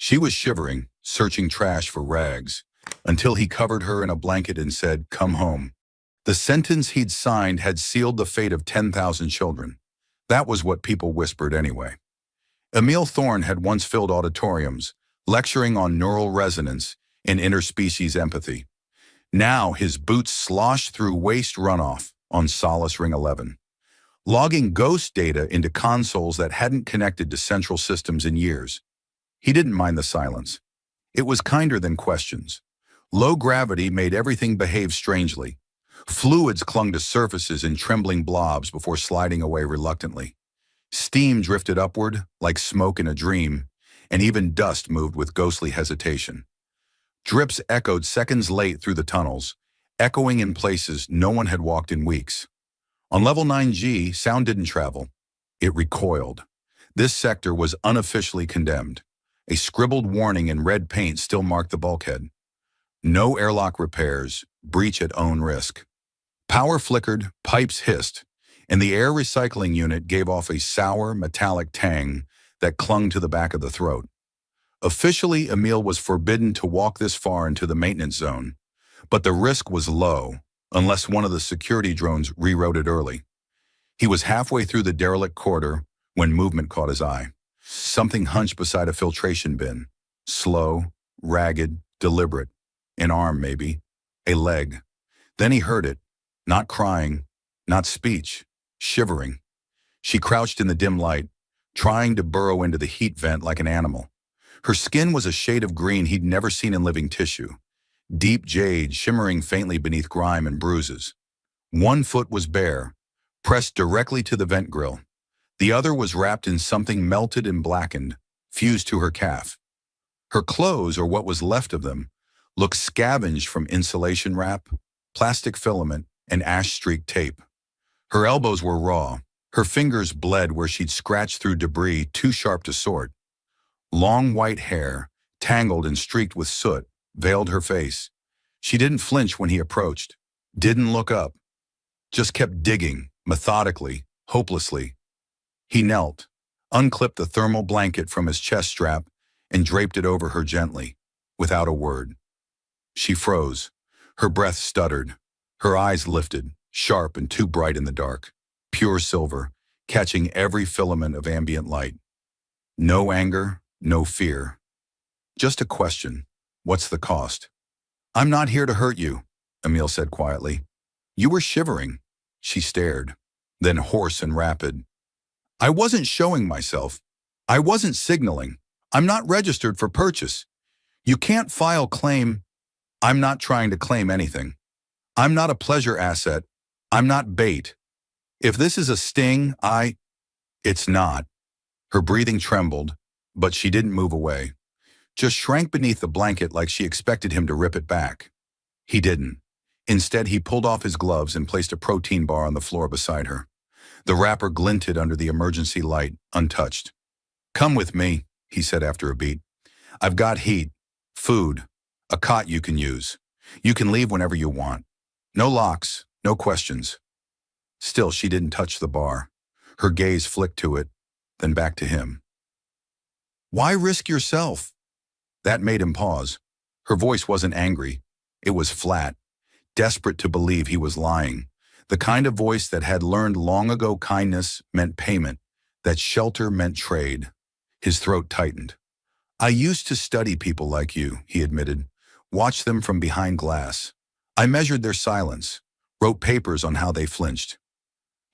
She was shivering, searching trash for rags, until he covered her in a blanket and said, "Come home." The sentence he'd signed had sealed the fate of 10,000 children. That was what people whispered anyway. Emil Thorne had once filled auditoriums, lecturing on neural resonance and interspecies empathy. Now his boots sloshed through waste runoff on Solace Ring 11, logging ghost data into consoles that hadn't connected to central systems in years. He didn't mind the silence. It was kinder than questions. Low gravity made everything behave strangely. Fluids clung to surfaces in trembling blobs before sliding away reluctantly. Steam drifted upward, like smoke in a dream, and even dust moved with ghostly hesitation. Drips echoed seconds late through the tunnels, echoing in places no one had walked in weeks. On level 9G, sound didn't travel. It recoiled. This sector was unofficially condemned. A scribbled warning in red paint still marked the bulkhead. No airlock repairs, breach at own risk. Power flickered, pipes hissed, and the air recycling unit gave off a sour, metallic tang that clung to the back of the throat. Officially, Emil was forbidden to walk this far into the maintenance zone, but the risk was low, unless one of the security drones rewrote it early. He was halfway through the derelict corridor when movement caught his eye. Something hunched beside a filtration bin. Slow, ragged, deliberate. An arm, maybe. A leg. Then he heard it. Not crying, not speech. Shivering. She crouched in the dim light, trying to burrow into the heat vent like an animal. Her skin was a shade of green he'd never seen in living tissue. Deep jade shimmering faintly beneath grime and bruises. One foot was bare, pressed directly to the vent grill. The other was wrapped in something melted and blackened, fused to her calf. Her clothes, or what was left of them, looked scavenged from insulation wrap, plastic filament, and ash-streaked tape. Her elbows were raw. Her fingers bled where she'd scratched through debris too sharp to sort. Long white hair, tangled and streaked with soot, veiled her face. She didn't flinch when he approached, didn't look up, just kept digging, methodically, hopelessly. He knelt, unclipped the thermal blanket from his chest strap, and draped it over her gently, without a word. She froze. Her breath stuttered. Her eyes lifted, sharp and too bright in the dark. Pure silver, catching every filament of ambient light. No anger, no fear. Just a question. What's the cost? "I'm not here to hurt you," Emil said quietly. "You were shivering." She stared, then hoarse and rapid. "I wasn't showing myself. I wasn't signaling. I'm not registered for purchase. You can't file claim." "I'm not trying to claim anything. I'm not a pleasure asset. I'm not bait. If this is a sting, It's not." Her breathing trembled, but she didn't move away. Just shrank beneath the blanket like she expected him to rip it back. He didn't. Instead, he pulled off his gloves and placed a protein bar on the floor beside her. The wrapper glinted under the emergency light, untouched. "Come with me," he said after a beat. "I've got heat, food, a cot you can use. You can leave whenever you want. No locks, no questions." Still, she didn't touch the bar. Her gaze flicked to it, then back to him. "Why risk yourself?" That made him pause. Her voice wasn't angry. It was flat, desperate to believe he was lying. The kind of voice that had learned long ago kindness meant payment, that shelter meant trade. His throat tightened. "I used to study people like you," he admitted. "Watch them from behind glass. I measured their silence, wrote papers on how they flinched."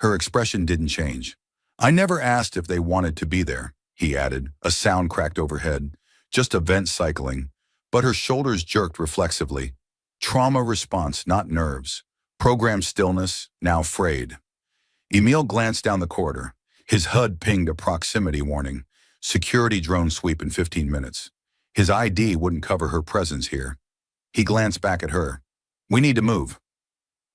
Her expression didn't change. "I never asked if they wanted to be there," he added. A sound cracked overhead. Just a vent cycling, but her shoulders jerked reflexively. Trauma response, not nerves. Programmed stillness, now frayed. Emil glanced down the corridor. His HUD pinged a proximity warning. Security drone sweep in 15 minutes. His ID wouldn't cover her presence here. He glanced back at her. "We need to move."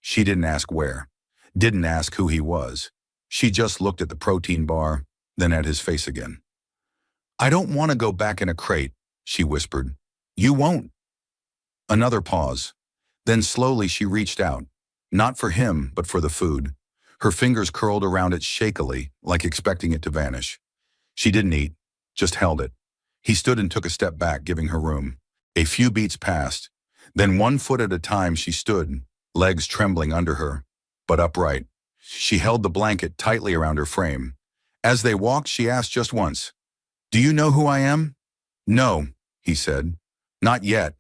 She didn't ask where. Didn't ask who he was. She just looked at the protein bar, then at his face again. "I don't want to go back in a crate," she whispered. "You won't." Another pause. Then slowly she reached out. Not for him, but for the food. Her fingers curled around it shakily, like expecting it to vanish. She didn't eat, just held it. He stood and took a step back, giving her room. A few beats passed. Then 1 foot at a time she stood, legs trembling under her, but upright. She held the blanket tightly around her frame. As they walked, she asked just once, "Do you know who I am?" "No," he said. "Not yet."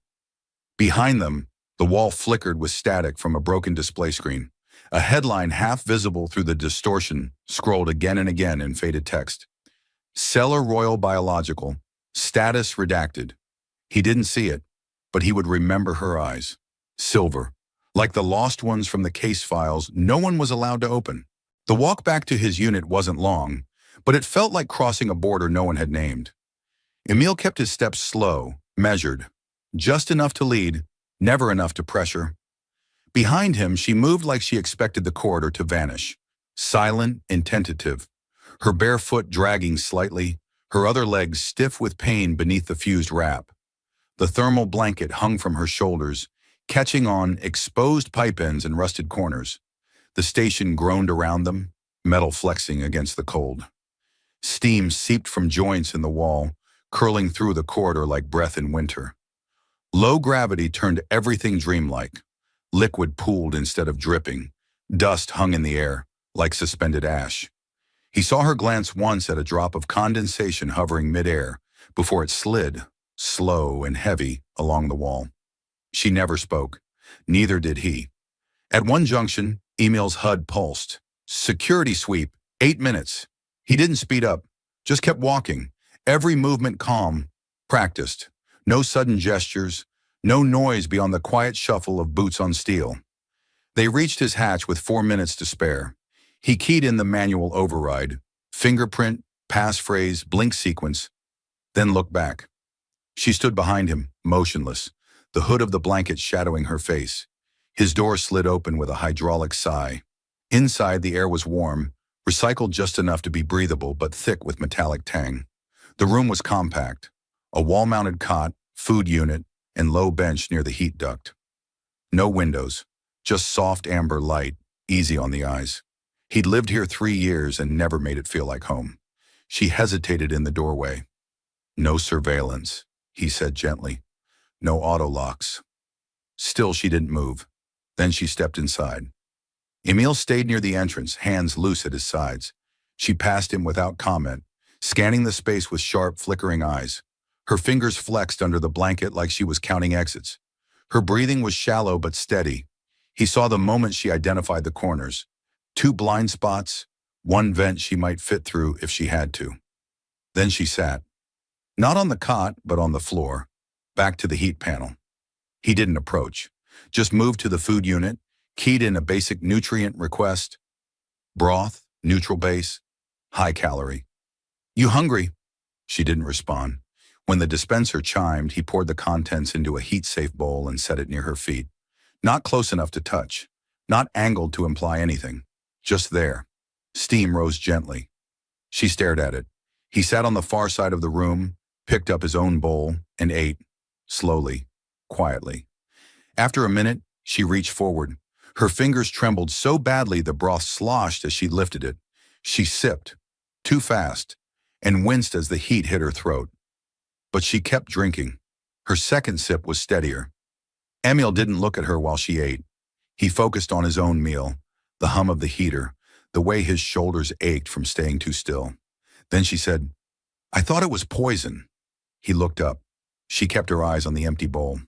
Behind them, the wall flickered with static from a broken display screen. A headline half visible through the distortion scrolled again and again in faded text. Cellar Royal Biological. Status redacted. He didn't see it, but he would remember her eyes. Silver. Like the lost ones from the case files no one was allowed to open. The walk back to his unit wasn't long, but it felt like crossing a border no one had named. Emil kept his steps slow, measured. Just enough to lead, never enough to pressure. Behind him, she moved like she expected the corridor to vanish. Silent and tentative. Her bare foot dragging slightly, her other legs stiff with pain beneath the fused wrap. The thermal blanket hung from her shoulders, catching on exposed pipe ends and rusted corners. The station groaned around them, metal flexing against the cold. Steam seeped from joints in the wall, curling through the corridor like breath in winter. Low gravity turned everything dreamlike. Liquid pooled instead of dripping. Dust hung in the air, like suspended ash. He saw her glance once at a drop of condensation hovering midair, before it slid, slow and heavy, along the wall. She never spoke. Neither did he. At one junction, Emil's HUD pulsed. Security sweep, 8 minutes. He didn't speed up, just kept walking. Every movement calm, practiced. No sudden gestures, no noise beyond the quiet shuffle of boots on steel. They reached his hatch with 4 minutes to spare. He keyed in the manual override, fingerprint, passphrase, blink sequence, then looked back. She stood behind him, motionless, the hood of the blanket shadowing her face. His door slid open with a hydraulic sigh. Inside, the air was warm, recycled just enough to be breathable but thick with metallic tang. The room was compact. A wall-mounted cot, food unit, and low bench near the heat duct. No windows, just soft amber light, easy on the eyes. He'd lived here 3 years and never made it feel like home. She hesitated in the doorway. "No surveillance," he said gently. "No auto locks." Still, she didn't move. Then she stepped inside. Emil stayed near the entrance, hands loose at his sides. She passed him without comment, scanning the space with sharp, flickering eyes. Her fingers flexed under the blanket like she was counting exits. Her breathing was shallow but steady. He saw the moment she identified the corners. 2 blind spots, 1 vent she might fit through if she had to. Then she sat. Not on the cot, but on the floor, back to the heat panel. He didn't approach, just moved to the food unit, keyed in a basic nutrient request. Broth, neutral base, high calorie. "You hungry?" She didn't respond. When the dispenser chimed, he poured the contents into a heat-safe bowl and set it near her feet. Not close enough to touch, not angled to imply anything, just there. Steam rose gently. She stared at it. He sat on the far side of the room, picked up his own bowl, and ate, slowly, quietly. After a minute, she reached forward. Her fingers trembled so badly the broth sloshed as she lifted it. She sipped, too fast, and winced as the heat hit her throat. But she kept drinking. Her second sip was steadier. Emil didn't look at her while she ate. He focused on his own meal, the hum of the heater, the way his shoulders ached from staying too still. Then she said, "I thought it was poison." He looked up. She kept her eyes on the empty bowl.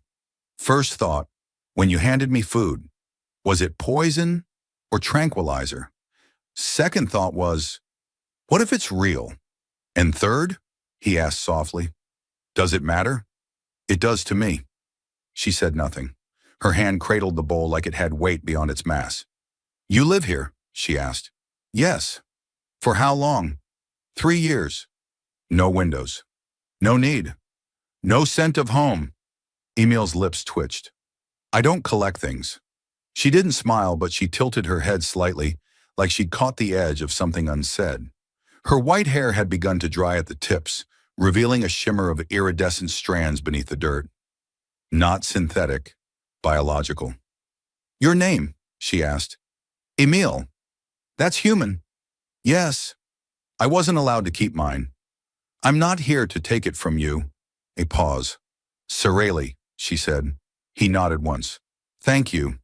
"First thought, when you handed me food, was it poison or tranquilizer? Second thought was, what if it's real? And third," he asked softly, "does it matter?" "It does to me." She said nothing. Her hand cradled the bowl like it had weight beyond its mass. "You live here?" she asked. "Yes." "For how long?" 3 years. "No windows." "No need." "No scent of home." Emil's lips twitched. "I don't collect things." She didn't smile, but she tilted her head slightly, like she'd caught the edge of something unsaid. Her white hair had begun to dry at the tips, revealing a shimmer of iridescent strands beneath the dirt. Not synthetic, biological. "Your name?" she asked. "Emil." "That's human." "Yes." "I wasn't allowed to keep mine." I'm not here to take it from you. A pause. Soreli, she said. He nodded once. Thank you.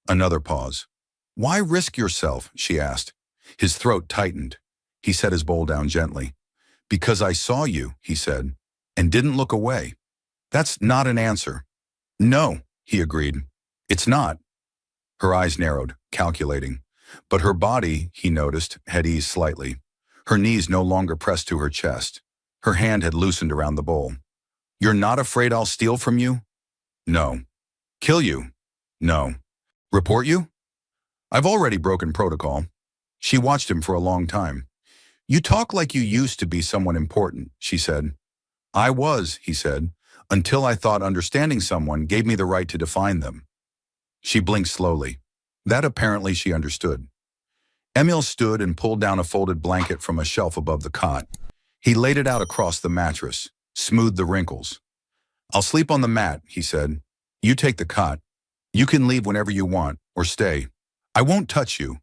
Another pause. Why risk yourself, she asked. His throat tightened. He set his bowl down gently. Because I saw you, he said, and didn't look away. That's not an answer. No, he agreed. It's not. Her eyes narrowed, calculating. But her body, he noticed, had eased slightly. Her knees no longer pressed to her chest. Her hand had loosened around the bowl. You're not afraid I'll steal from you? No. Kill you? No. Report you? I've already broken protocol. She watched him for a long time. You talk like you used to be someone important, she said. I was, he said, until I thought understanding someone gave me the right to define them. She blinked slowly. That apparently she understood. Emil stood and pulled down a folded blanket from a shelf above the cot. He laid it out across the mattress, smoothed the wrinkles. I'll sleep on the mat, he said. You take the cot. You can leave whenever you want, or stay. I won't touch you.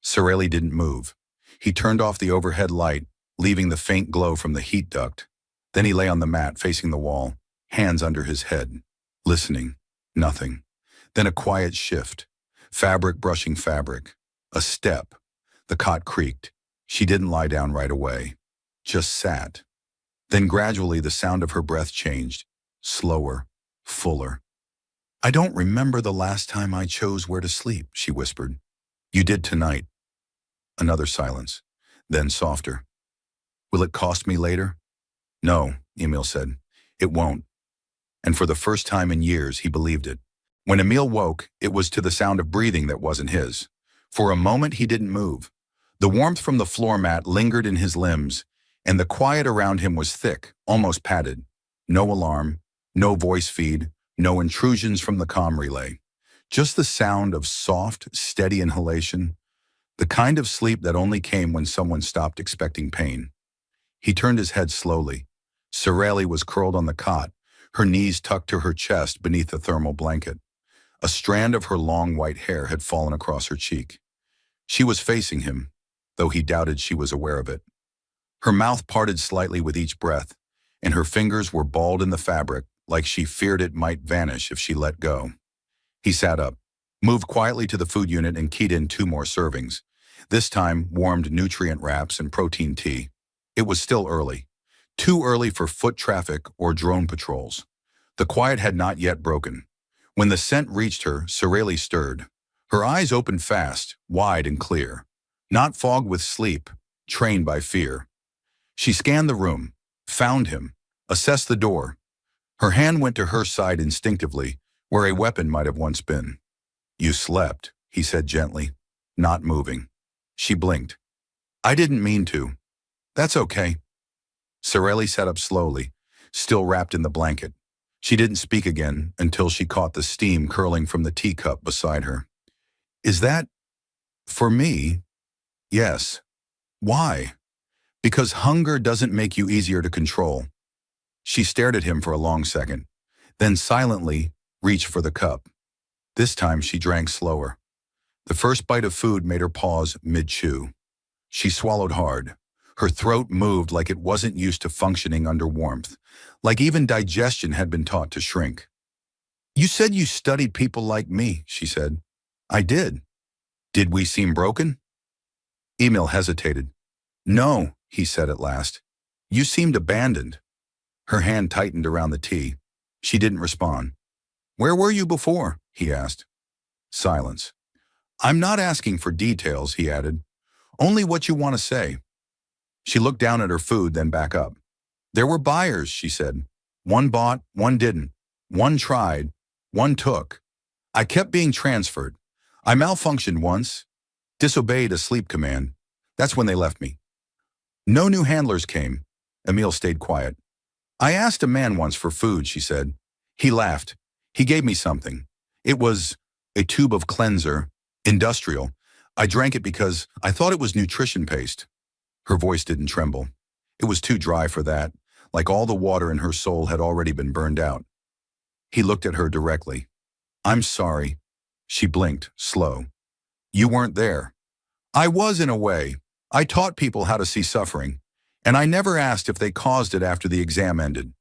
Soreli didn't move. He turned off the overhead light, leaving the faint glow from the heat duct. Then he lay on the mat facing the wall, hands under his head, listening. Nothing. Then a quiet shift. Fabric brushing fabric. A step. The cot creaked. She didn't lie down right away. Just sat. Then gradually the sound of her breath changed. Slower. Fuller. I don't remember the last time I chose where to sleep, she whispered. You did tonight. Another silence. Then softer. Will it cost me later? No, Emil said. It won't. And for the first time in years, he believed it. When Emil woke, it was to the sound of breathing that wasn't his. For a moment, he didn't move. The warmth from the floor mat lingered in his limbs, and the quiet around him was thick, almost padded. No alarm, no voice feed, no intrusions from the comm relay. Just the sound of soft, steady inhalation, the kind of sleep that only came when someone stopped expecting pain. He turned his head slowly. Soreli was curled on the cot, her knees tucked to her chest beneath the thermal blanket. A strand of her long white hair had fallen across her cheek. She was facing him, though he doubted she was aware of it. Her mouth parted slightly with each breath, and her fingers were balled in the fabric like she feared it might vanish if she let go. He sat up, moved quietly to the food unit and keyed in 2 more servings. This time, warmed nutrient wraps and protein tea. It was still early. Too early for foot traffic or drone patrols. The quiet had not yet broken. When the scent reached her, Soreli stirred. Her eyes opened fast, wide and clear. Not fogged with sleep, trained by fear. She scanned the room, found him, assessed the door. Her hand went to her side instinctively, where a weapon might have once been. You slept, he said gently, not moving. She blinked. I didn't mean to. That's okay. Soreli sat up slowly, still wrapped in the blanket. She didn't speak again until she caught the steam curling from the teacup beside her. Is that for me? Yes. Why? Because hunger doesn't make you easier to control. She stared at him for a long second, then silently reached for the cup. This time she drank slower. The first bite of food made her pause mid-chew. She swallowed hard. Her throat moved like it wasn't used to functioning under warmth, like even digestion had been taught to shrink. You said you studied people like me, she said. I did. Did we seem broken? Emil hesitated. No, he said at last. You seemed abandoned. Her hand tightened around the tea. She didn't respond. Where were you before? He asked. Silence. I'm not asking for details, he added. Only what you want to say. She looked down at her food, then back up. There were buyers, she said. One bought, one didn't. One tried, one took. I kept being transferred. I malfunctioned once, disobeyed a sleep command. That's when they left me. No new handlers came. Emil stayed quiet. I asked a man once for food, she said. He laughed. He gave me something. It was a tube of cleanser, industrial. I drank it because I thought it was nutrition paste. Her voice didn't tremble. It was too dry for that, like all the water in her soul had already been burned out. He looked at her directly. I'm sorry. She blinked, slow. You weren't there. I was in a way. I taught people how to see suffering, And I never asked if they caused it after the exam ended.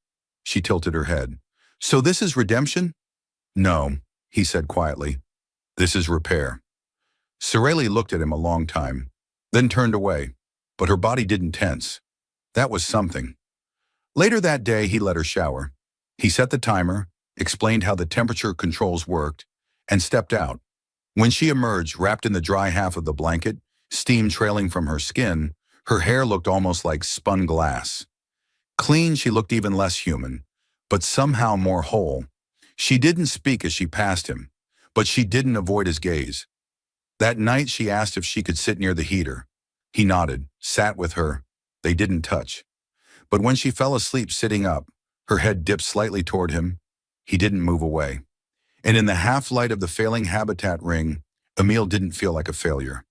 She tilted her head. So this is redemption? No, he said quietly. This is repair. Sorelli looked at him a long time, then turned away, but her body didn't tense. That was something. Later that day, he let her shower. He set the timer, explained how the temperature controls worked, and stepped out. When she emerged, wrapped in the dry half of the blanket, steam trailing from her skin, her hair looked almost like spun glass. Clean, she looked even less human, but somehow more whole. She didn't speak as she passed him, but she didn't avoid his gaze. That night, she asked if she could sit near the heater. He nodded, sat with her. They didn't touch. But when she fell asleep sitting up, her head dipped slightly toward him, he didn't move away. And in the half-light of the failing habitat ring, Emil didn't feel like a failure.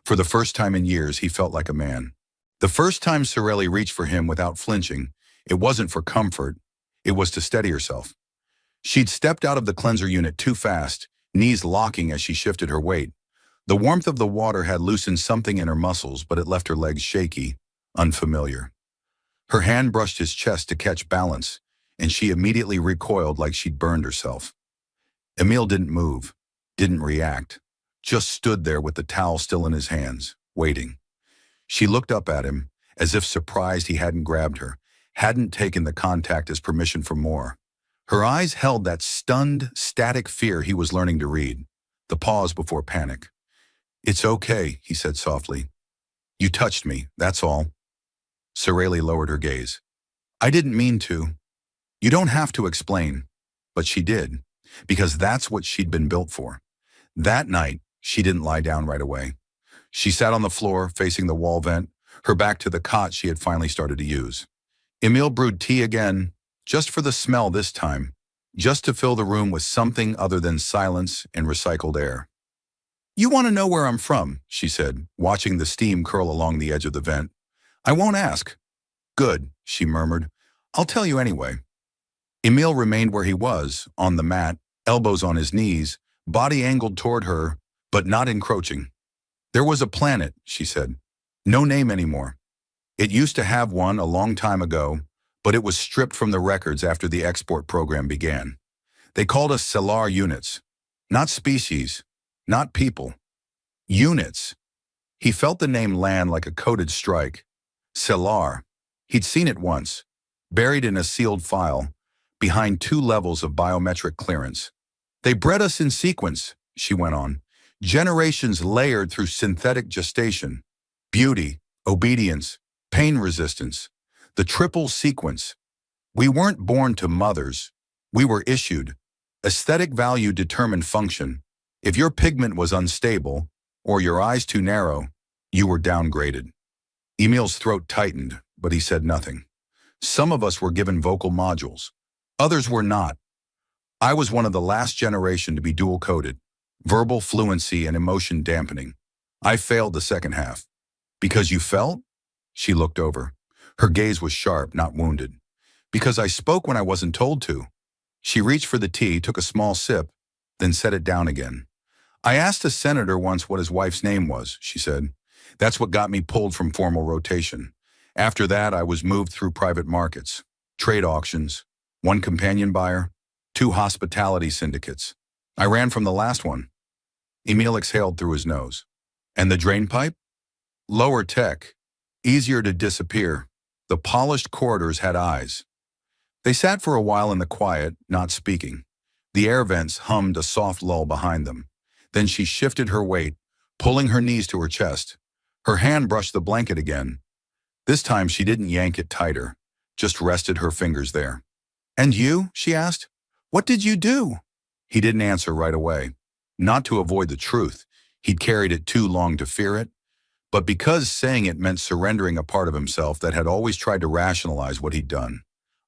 For the first time in years, he felt like a man. The first time Sorelli reached for him without flinching, it wasn't for comfort, it was to steady herself. She'd stepped out of the cleanser unit too fast, knees locking as she shifted her weight. The warmth of the water had loosened something in her muscles, but it left her legs shaky, unfamiliar. Her hand brushed his chest to catch balance, and she immediately recoiled like she'd burned herself. Emil didn't move, didn't react, just stood there with the towel still in his hands, waiting. She looked up at him, as if surprised he hadn't grabbed her, hadn't taken the contact as permission for more. Her eyes held that stunned, static fear he was learning to read, the pause before panic. It's okay, he said softly. You touched me, that's all. Sorelli lowered her gaze. I didn't mean to. You don't have to explain. But she did, because that's what she'd been built for. That night, she didn't lie down right away. She sat on the floor, facing the wall vent, her back to the cot she had finally started to use. Emil brewed tea again, just for the smell this time, just to fill the room with something other than silence and recycled air. You want to know where I'm from, she said, watching the steam curl along the edge of the vent. I won't ask. Good, she murmured. I'll tell you anyway. Emil remained where he was, on the mat, elbows on his knees, body angled toward her, but not encroaching. There was a planet, she said. No name anymore. It used to have one a long time ago, but it was stripped from the records after the export program began. They called us Cellar units. Not species, not people. Units. He felt the name land like a coded strike. Cellar. He'd seen it once, buried in a sealed file, behind 2 levels of biometric clearance. They bred us in sequence, she went on. Generations layered through synthetic gestation. Beauty, obedience, pain resistance. The triple sequence. We weren't born to mothers. We were issued. Aesthetic value determined function. If your pigment was unstable, or your eyes too narrow, you were downgraded. Emil's throat tightened, but he said nothing. Some of us were given vocal modules. Others were not. I was one of the last generation to be dual-coded, verbal fluency and emotion dampening. I failed the second half. Because you felt? She looked over. Her gaze was sharp, not wounded. Because I spoke when I wasn't told to. She reached for the tea, took a small sip, then set it down again. I asked a senator once what his wife's name was, she said. That's what got me pulled from formal rotation. After that, I was moved through private markets, trade auctions, 1 companion buyer, 2 hospitality syndicates. I ran from the last one. Emil exhaled through his nose. And the drain pipe? Lower tech, easier to disappear. The polished corridors had eyes. They sat for a while in the quiet, not speaking. The air vents hummed a soft lull behind them. Then she shifted her weight, pulling her knees to her chest. Her hand brushed the blanket again. This time she didn't yank it tighter, just rested her fingers there. And you? She asked. What did you do? He didn't answer right away. Not to avoid the truth. He'd carried it too long to fear it. But because saying it meant surrendering a part of himself that had always tried to rationalize what he'd done.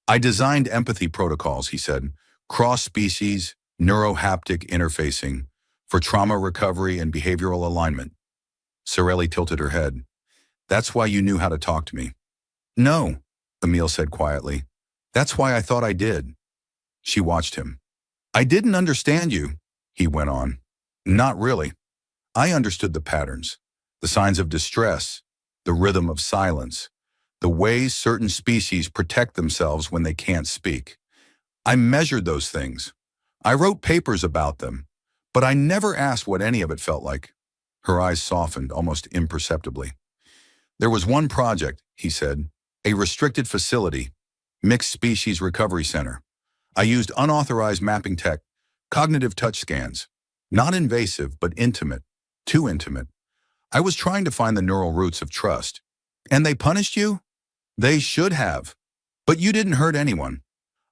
I designed empathy protocols, he said, cross-species, neurohaptic interfacing, for trauma recovery and behavioral alignment. Sorelli tilted her head. That's why you knew how to talk to me. No, Emil said quietly. That's why I thought I did. She watched him. I didn't understand you, he went on. Not really. I understood the patterns, the signs of distress, the rhythm of silence, the the ways certain species protect themselves when they can't speak. I measured those things. I wrote papers about them, but I never asked what any of it felt like. Her eyes softened almost imperceptibly. There was one project, he said, a restricted facility, mixed species recovery center. I used unauthorized mapping tech, cognitive touch scans. Not invasive, but intimate. Too intimate. I was trying to find the neural roots of trust. And they punished you? They should have. But you didn't hurt anyone.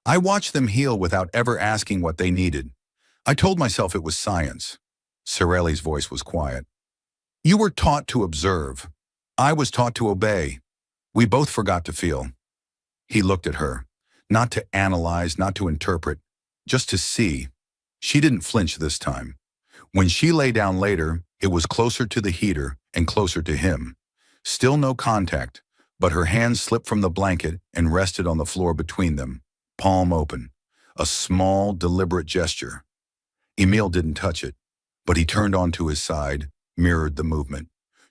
I watched them heal without ever asking what they needed. I told myself it was science. Sorelli's voice was quiet. You were taught to observe. I was taught to obey. We both forgot to feel. He looked at her, not to analyze, not to interpret, just to see. She didn't flinch this time. When she lay down later, it was closer to the heater and closer to him. Still no contact, but her hands slipped from the blanket and rested on the floor between them, palm open. A small, deliberate gesture. Emil didn't touch it, but he turned onto his side, mirrored the movement.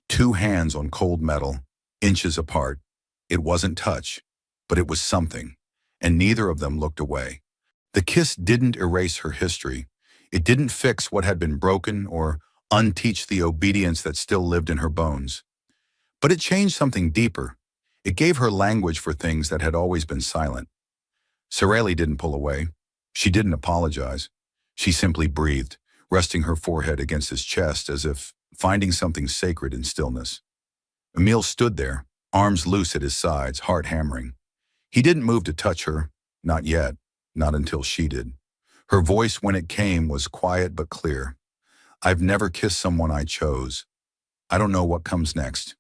2 hands on cold metal, inches apart. It wasn't touch, but it was something, and neither of them looked away. The kiss didn't erase her history. It didn't fix what had been broken or unteach the obedience that still lived in her bones. But it changed something deeper. It gave her language for things that had always been silent. Sorelli didn't pull away. She didn't apologize. She simply breathed, resting her forehead against his chest as if finding something sacred in stillness. Emil stood there, arms loose at his sides, heart hammering. He didn't move to touch her, not yet, not until she did. Her voice, when it came, was quiet but clear. I've never kissed someone I chose. I don't know what comes next.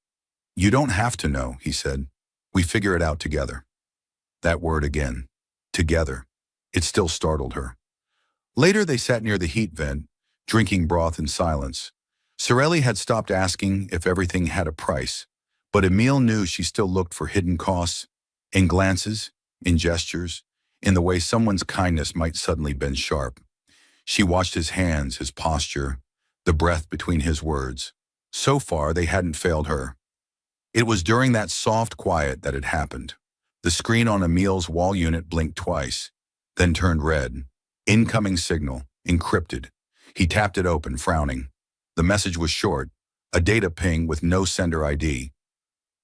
You don't have to know, he said. We figure it out together. That word again. Together. It still startled her. Later they sat near the heat vent, drinking broth in silence. Sorelli had stopped asking if everything had a price, but Emil knew she still looked for hidden costs, in glances, in gestures, in the way someone's kindness might suddenly bend sharp. She watched his hands, his posture, the breath between his words. So far, they hadn't failed her. It was during that soft quiet that it happened. The screen on Emil's wall unit blinked twice, then turned red. Incoming signal, encrypted. He tapped it open, frowning. The message was short, a data ping with no sender ID.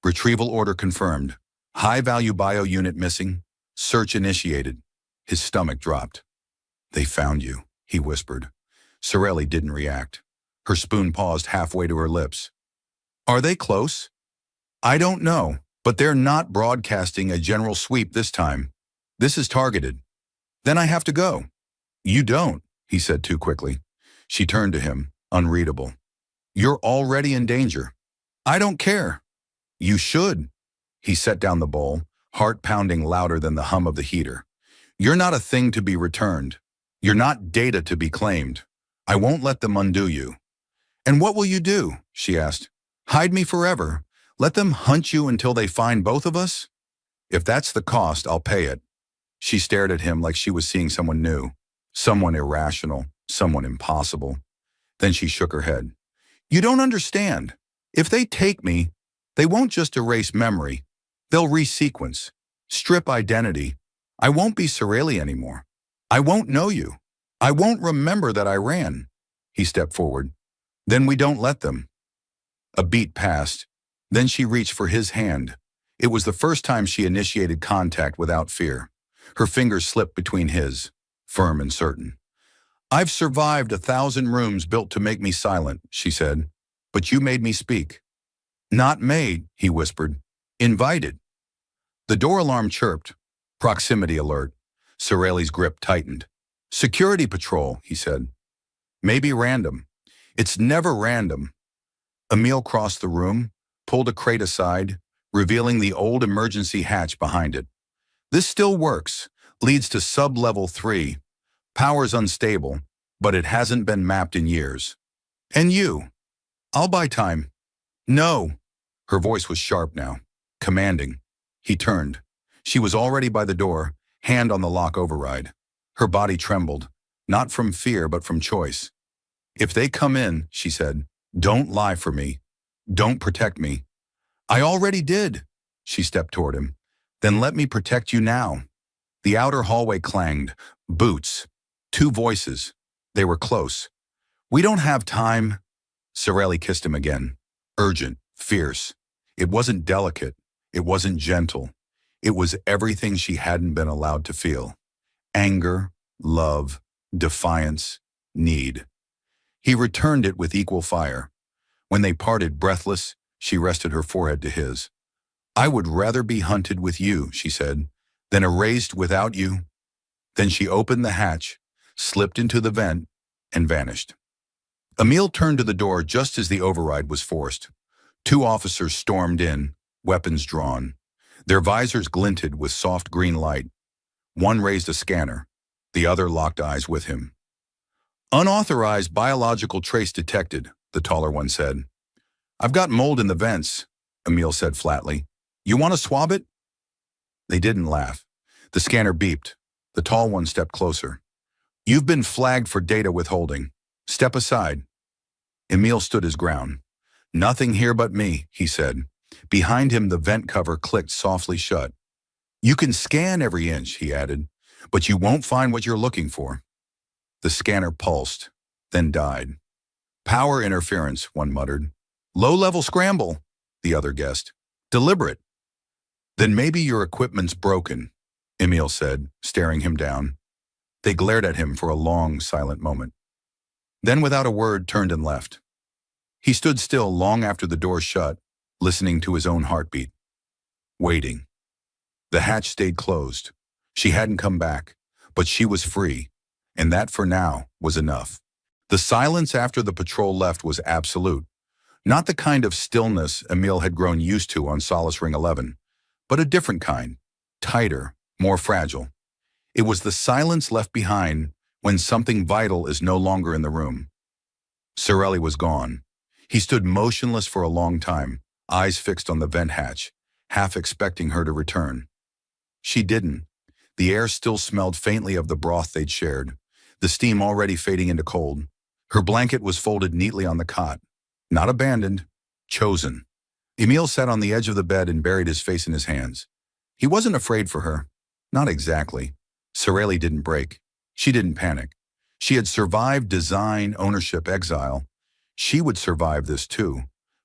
Retrieval order confirmed. High-value bio unit missing. Search initiated. His stomach dropped. They found you, he whispered. Sorelli didn't react. Her spoon paused halfway to her lips. Are they close? I don't know, but they're not broadcasting a general sweep this time. This is targeted. Then I have to go. You don't, he said too quickly. She turned to him, unreadable. You're already in danger. I don't care. You should. He set down the bowl, heart pounding louder than the hum of the heater. You're not a thing to be returned. You're not data to be claimed. I won't let them undo you. And what will you do? She asked. Hide me forever? Let them hunt you until they find both of us? If that's the cost, I'll pay it. She stared at him like she was seeing someone new, someone irrational, someone impossible. Then she shook her head. You don't understand. If they take me, they won't just erase memory. They'll resequence, strip identity. I won't be Sorelli anymore. I won't know you. I won't remember that I ran. He stepped forward. Then we don't let them. A beat passed. Then she reached for his hand. It was the first time she initiated contact without fear. Her fingers slipped between his, firm and certain. I've survived 1,000 rooms built to make me silent, she said, but you made me speak. Not made, he whispered. Invited. The door alarm chirped. Proximity alert. Sorelli's grip tightened. Security patrol, he said. Maybe random. It's never random. Emil crossed the room, pulled a crate aside, revealing the old emergency hatch behind it. This still works, leads to sub-level 3. Power's unstable, but it hasn't been mapped in years. And you? I'll buy time. No. Her voice was sharp now, commanding. He turned. She was already by the door, hand on the lock override. Her body trembled, not from fear but from choice. If they come in, she said, don't lie for me. Don't protect me. I already did. She stepped toward him. Then let me protect you now. The outer hallway clanged. Boots. Two voices. They were close. We don't have time. Sorelli kissed him again. Urgent, fierce. It wasn't delicate. It wasn't gentle. It was everything she hadn't been allowed to feel. Anger, love, defiance, need. He returned it with equal fire. When they parted breathless, she rested her forehead to his. I would rather be hunted with you, she said, than erased without you. Then she opened the hatch, slipped into the vent, and vanished. Emil turned to the door just as the override was forced. Two officers stormed in, weapons drawn. Their visors glinted with soft green light. One raised a scanner. The other locked eyes with him. Unauthorized biological trace detected, the taller one said. I've got mold in the vents, Emil said flatly. You want to swab it? They didn't laugh. The scanner beeped. The tall one stepped closer. You've been flagged for data withholding. Step aside. Emil stood his ground. Nothing here but me, he said. Behind him, the vent cover clicked softly shut. You can scan every inch, he added, but you won't find what you're looking for. The scanner pulsed, then died. Power interference, one muttered. Low-level scramble, the other guessed. Deliberate. Then maybe your equipment's broken, Emil said, staring him down. They glared at him for a long, silent moment. Then without a word turned and left. He stood still long after the door shut, listening to his own heartbeat. Waiting. The hatch stayed closed. She hadn't come back, but she was free, and that for now was enough. The silence after the patrol left was absolute. Not the kind of stillness Emil had grown used to on Solace Ring 11, but a different kind, tighter, more fragile. It was the silence left behind when something vital is no longer in the room. Sorelli was gone. He stood motionless for a long time, eyes fixed on the vent hatch, half expecting her to return. She didn't. The air still smelled faintly of the broth they'd shared, the steam already fading into cold. Her blanket was folded neatly on the cot. Not abandoned, chosen. Emil sat on the edge of the bed and buried his face in his hands. He wasn't afraid for her. Not exactly. Sorelli didn't break. She didn't panic. She had survived design, ownership, exile. She would survive this too.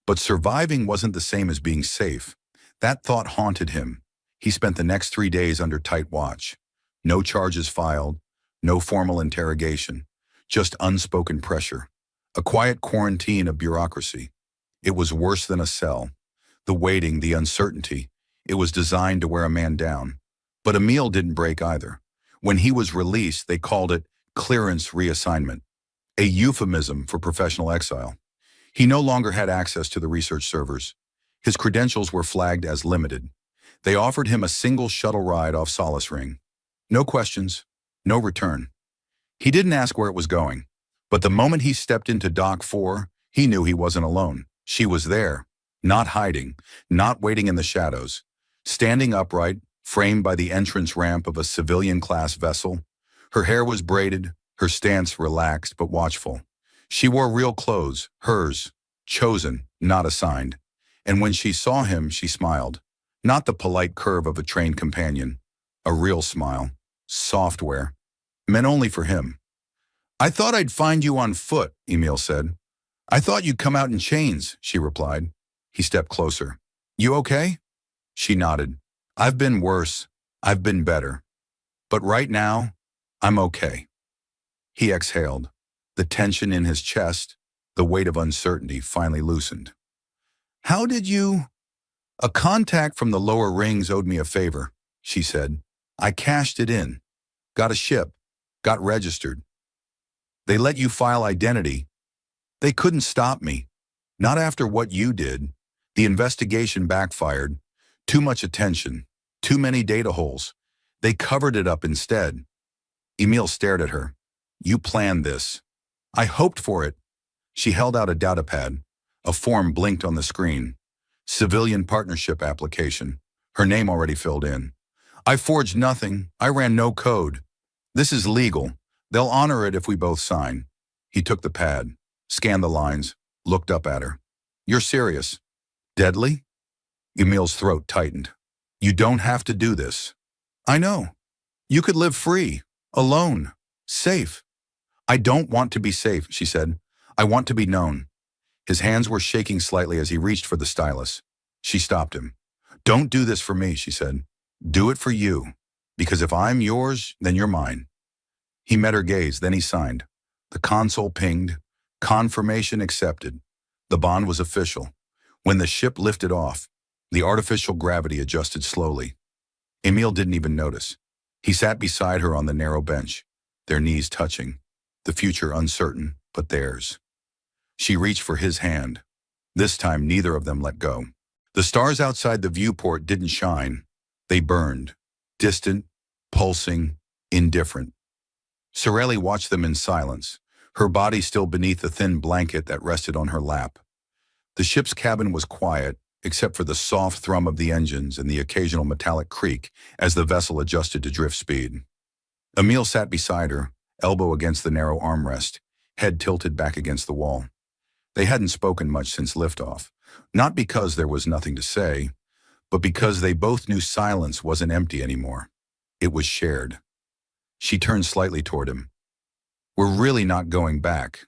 But surviving wasn't the same as being safe. That thought haunted him. He spent the next 3 days under tight watch. No charges filed, no formal interrogation, just unspoken pressure. A quiet quarantine of bureaucracy. It was worse than a cell. The waiting, the uncertainty. It was designed to wear a man down. But Emil didn't break either. When he was released, they called it clearance reassignment, a euphemism for professional exile. He no longer had access to the research servers. His credentials were flagged as limited. They offered him a single shuttle ride off Solace Ring. No questions, no return. He didn't ask where it was going, but the moment he stepped into Dock 4, he knew he wasn't alone. She was there, not hiding, not waiting in the shadows, standing upright, framed by the entrance ramp of a civilian-class vessel. Her hair was braided, her stance relaxed but watchful. She wore real clothes, hers, chosen, not assigned. And when she saw him, she smiled. Not the polite curve of a trained companion. A real smile. Software. Meant only for him. I thought I'd find you on foot, Emil said. I thought you'd come out in chains, she replied. He stepped closer. You okay? She nodded. I've been worse. I've been better. But right now, I'm okay. He exhaled. The tension in his chest, the weight of uncertainty finally loosened. How did you? A contact from the lower rings owed me a favor, she said. I cashed it in. Got a ship. Got registered. They let you file identity. They couldn't stop me. Not after what you did. The investigation backfired. Too much attention. Too many data holes. They covered it up instead. Emil stared at her. You planned this. I hoped for it. She held out a datapad. A form blinked on the screen. Civilian partnership application. Her name already filled in. I forged nothing. I ran no code. This is legal. They'll honor it if we both sign. He took the pad, scanned the lines, looked up at her. You're serious? Deadly? Emil's throat tightened. You don't have to do this. I know. You could live free, alone, safe. I don't want to be safe, she said. I want to be known. His hands were shaking slightly as he reached for the stylus. She stopped him. Don't do this for me, she said. Do it for you. Because if I'm yours, then you're mine. He met her gaze, then he signed. The console pinged. Confirmation accepted. The bond was official. When the ship lifted off, the artificial gravity adjusted slowly. Emil didn't even notice. He sat beside her on the narrow bench, their knees touching, the future uncertain, but theirs. She reached for his hand. This time, neither of them let go. The stars outside the viewport didn't shine. They burned, distant, pulsing, indifferent. Sorelli watched them in silence, her body still beneath the thin blanket that rested on her lap. The ship's cabin was quiet, except for the soft thrum of the engines and the occasional metallic creak as the vessel adjusted to drift speed. Emil sat beside her, elbow against the narrow armrest, head tilted back against the wall. They hadn't spoken much since liftoff, not because there was nothing to say, but because they both knew silence wasn't empty anymore. It was shared. She turned slightly toward him. We're really not going back.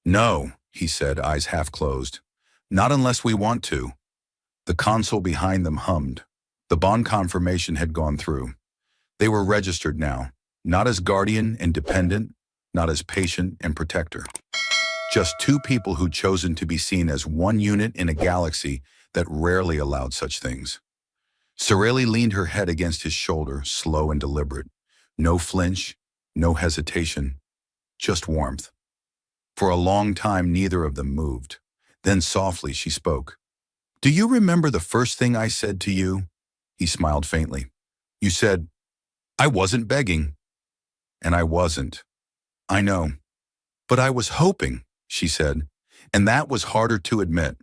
No, he said, eyes half closed. Not unless we want to. The console behind them hummed. The bond confirmation had gone through. They were registered now, not as guardian and dependent, not as patient and protector. Just two people who'd chosen to be seen as one unit in a galaxy that rarely allowed such things. Sorelli leaned her head against his shoulder, slow and deliberate. No flinch, no hesitation, just warmth. For a long time, neither of them moved. Then softly she spoke. Do you remember the first thing I said to you? He smiled faintly. You said, I wasn't begging. And I wasn't. I know. But I was hoping, she said, and that was harder to admit.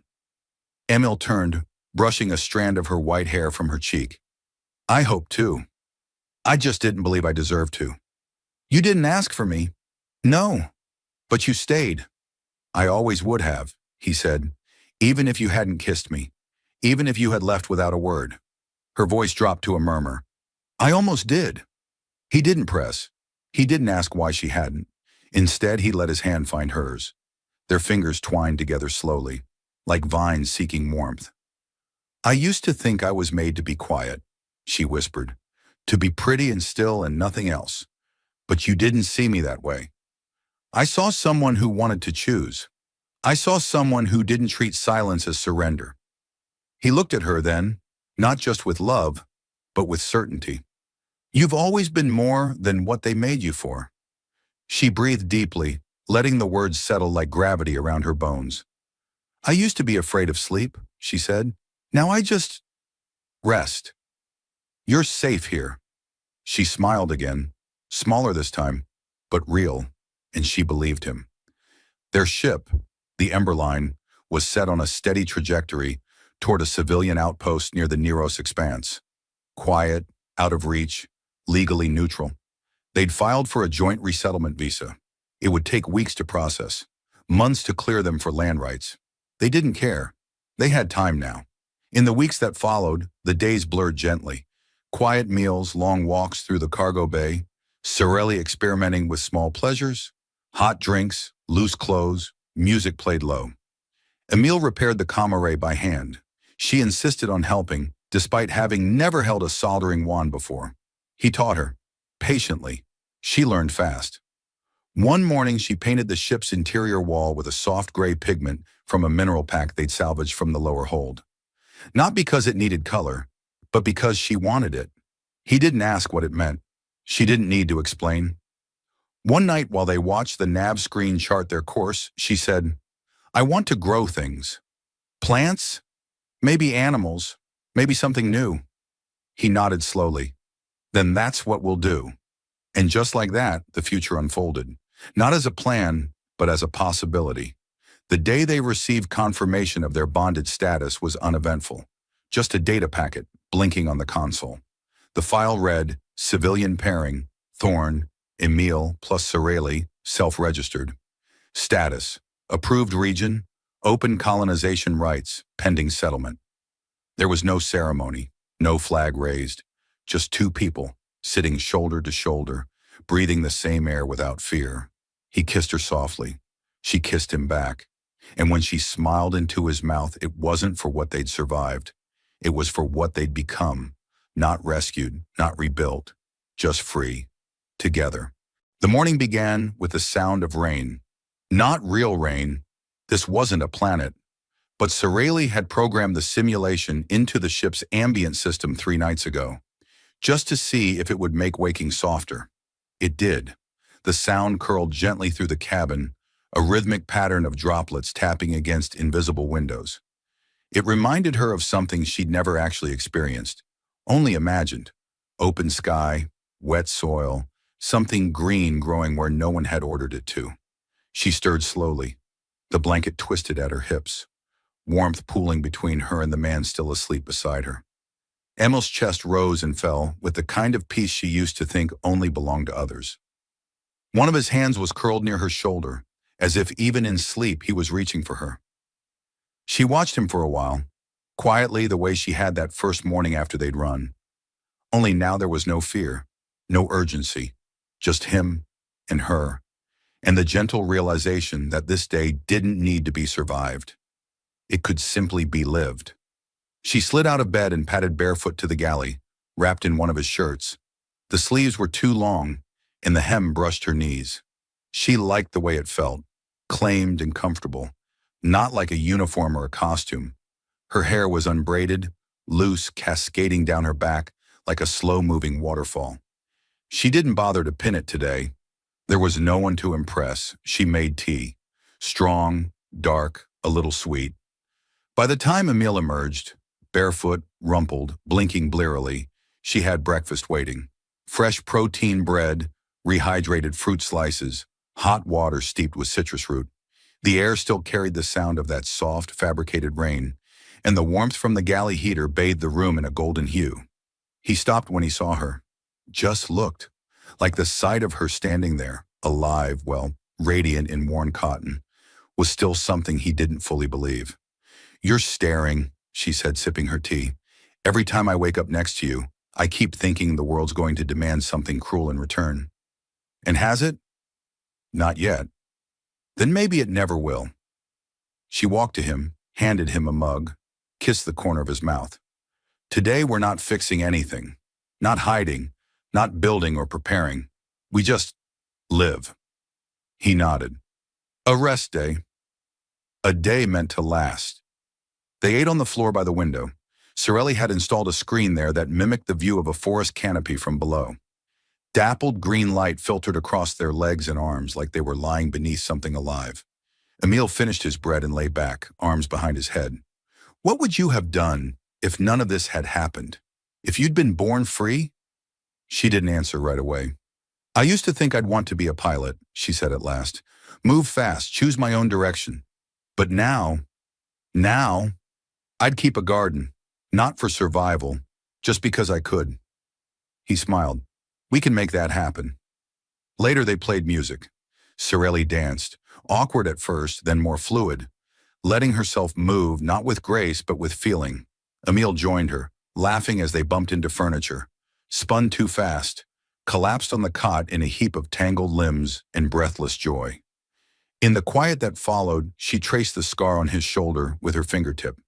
Emil turned, brushing a strand of her white hair from her cheek. I hoped too. I just didn't believe I deserved to. You didn't ask for me. No, but you stayed. I always would have, he said, even if you hadn't kissed me, even if you had left without a word. Her voice dropped to a murmur. I almost did. He didn't press. He didn't ask why she hadn't. Instead, he let his hand find hers. Their fingers twined together slowly, like vines seeking warmth. I used to think I was made to be quiet, she whispered, to be pretty and still and nothing else. But you didn't see me that way. I saw someone who wanted to choose. I saw someone who didn't treat silence as surrender. He looked at her then, not just with love, but with certainty. You've always been more than what they made you for. She breathed deeply, letting the words settle like gravity around her bones. I used to be afraid of sleep, she said. Now I just rest. You're safe here. She smiled again, smaller this time, but real, and she believed him. Their ship, the Emberline, was set on a steady trajectory toward a civilian outpost near the Neros expanse. Quiet, out of reach, legally neutral. They'd filed for a joint resettlement visa. It would take weeks to process, months to clear them for land rights. They didn't care. They had time now. In the weeks that followed, the days blurred gently. Quiet meals, long walks through the cargo bay, Sorelli experimenting with small pleasures, hot drinks, loose clothes, music played low. Emil repaired the comm array by hand. She insisted on helping, despite having never held a soldering wand before. He taught her, patiently. She learned fast. One morning, she painted the ship's interior wall with a soft gray pigment from a mineral pack they'd salvaged from the lower hold. Not because it needed color, but because she wanted it. He didn't ask what it meant. She didn't need to explain. One night while they watched the nav screen chart their course, she said, I want to grow things. Plants? Maybe animals. Maybe something new. He nodded slowly. Then that's what we'll do. And just like that, the future unfolded. Not as a plan, but as a possibility. The day they received confirmation of their bonded status was uneventful. Just a data packet blinking on the console. The file read, civilian pairing, Thorn, Emil plus Sorelli, self-registered. Status, approved region, open colonization rights, pending settlement. There was no ceremony, no flag raised, just two people, sitting shoulder to shoulder, breathing the same air without fear. He kissed her softly. She kissed him back. And when she smiled into his mouth, it wasn't for what they'd survived. It was for what they'd become. Not rescued, not rebuilt, just free. Together. The morning began with the sound of rain. Not real rain. This wasn't a planet. But Sorelli had programmed the simulation into the ship's ambient system 3 nights ago, just to see if it would make waking softer. It did. The sound curled gently through the cabin, a rhythmic pattern of droplets tapping against invisible windows. It reminded her of something she'd never actually experienced, only imagined. Open sky, wet soil, something green growing where no one had ordered it to. She stirred slowly. The blanket twisted at her hips, warmth pooling between her and the man still asleep beside her. Emil's chest rose and fell with the kind of peace she used to think only belonged to others. One of his hands was curled near her shoulder, as if even in sleep he was reaching for her. She watched him for a while, quietly the way she had that first morning after they'd run. Only now there was no fear, no urgency, just him and her, and the gentle realization that this day didn't need to be survived. It could simply be lived. She slid out of bed and padded barefoot to the galley, wrapped in one of his shirts. The sleeves were too long, and the hem brushed her knees. She liked the way it felt, claimed and comfortable, not like a uniform or a costume. Her hair was unbraided, loose, cascading down her back like a slow-moving waterfall. She didn't bother to pin it today. There was no one to impress. She made tea. Strong, dark, a little sweet. By the time Emil emerged, barefoot, rumpled, blinking blearily, she had breakfast waiting. Fresh protein bread, rehydrated fruit slices, hot water steeped with citrus root. The air still carried the sound of that soft, fabricated rain, and the warmth from the galley heater bathed the room in a golden hue. He stopped when he saw her. Just looked, like the sight of her standing there, alive, well, radiant in worn cotton, was still something he didn't fully believe. "You're staring," she said, sipping her tea. "Every time I wake up next to you, I keep thinking the world's going to demand something cruel in return." "And has it?" "Not yet." "Then maybe it never will." She walked to him, handed him a mug, kissed the corner of his mouth. "Today we're not fixing anything, not hiding, not building or preparing. We just live." He nodded. A rest day. A day meant to last. They ate on the floor by the window. Sorelli had installed a screen there that mimicked the view of a forest canopy from below. Dappled green light filtered across their legs and arms like they were lying beneath something alive. Emil finished his bread and lay back, arms behind his head. "What would you have done if none of this had happened? If you'd been born free?" She didn't answer right away. "I used to think I'd want to be a pilot," she said at last. "Move fast, choose my own direction. But now, I'd keep a garden, not for survival, just because I could." He smiled. "We can make that happen." Later they played music. Sorelli danced, awkward at first, then more fluid, letting herself move not with grace but with feeling. Emil joined her, laughing as they bumped into furniture, spun too fast, collapsed on the cot in a heap of tangled limbs and breathless joy. In the quiet that followed, she traced the scar on his shoulder with her fingertip.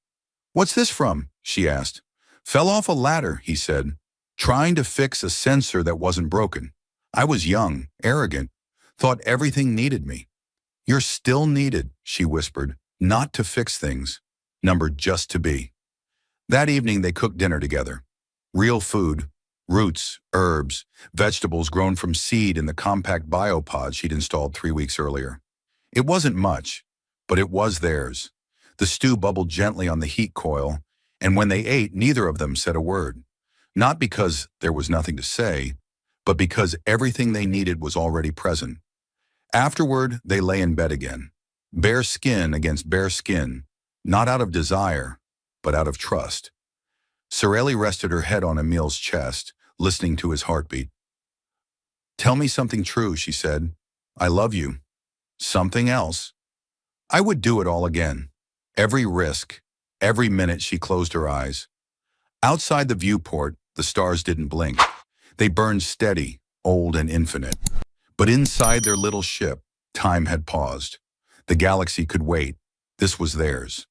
"What's this from?" she asked. "Fell off a ladder," he said, "trying to fix a sensor that wasn't broken. I was young, arrogant, thought everything needed me." "You're still needed," she whispered, "not to fix things, numbered just to be." That evening they cooked dinner together. Real food, roots, herbs, vegetables grown from seed in the compact biopod she'd installed 3 weeks earlier. It wasn't much, but it was theirs. The stew bubbled gently on the heat coil, and when they ate, neither of them said a word. Not because there was nothing to say, but because everything they needed was already present. Afterward, they lay in bed again, bare skin against bare skin, not out of desire, but out of trust. Sorelli rested her head on Emil's chest, listening to his heartbeat. "Tell me something true," she said. "I love you." "Something else." "I would do it all again. Every risk, every minute." She closed her eyes. Outside the viewport, the stars didn't blink. They burned steady, old and infinite. But inside their little ship, time had paused. The galaxy could wait. This was theirs.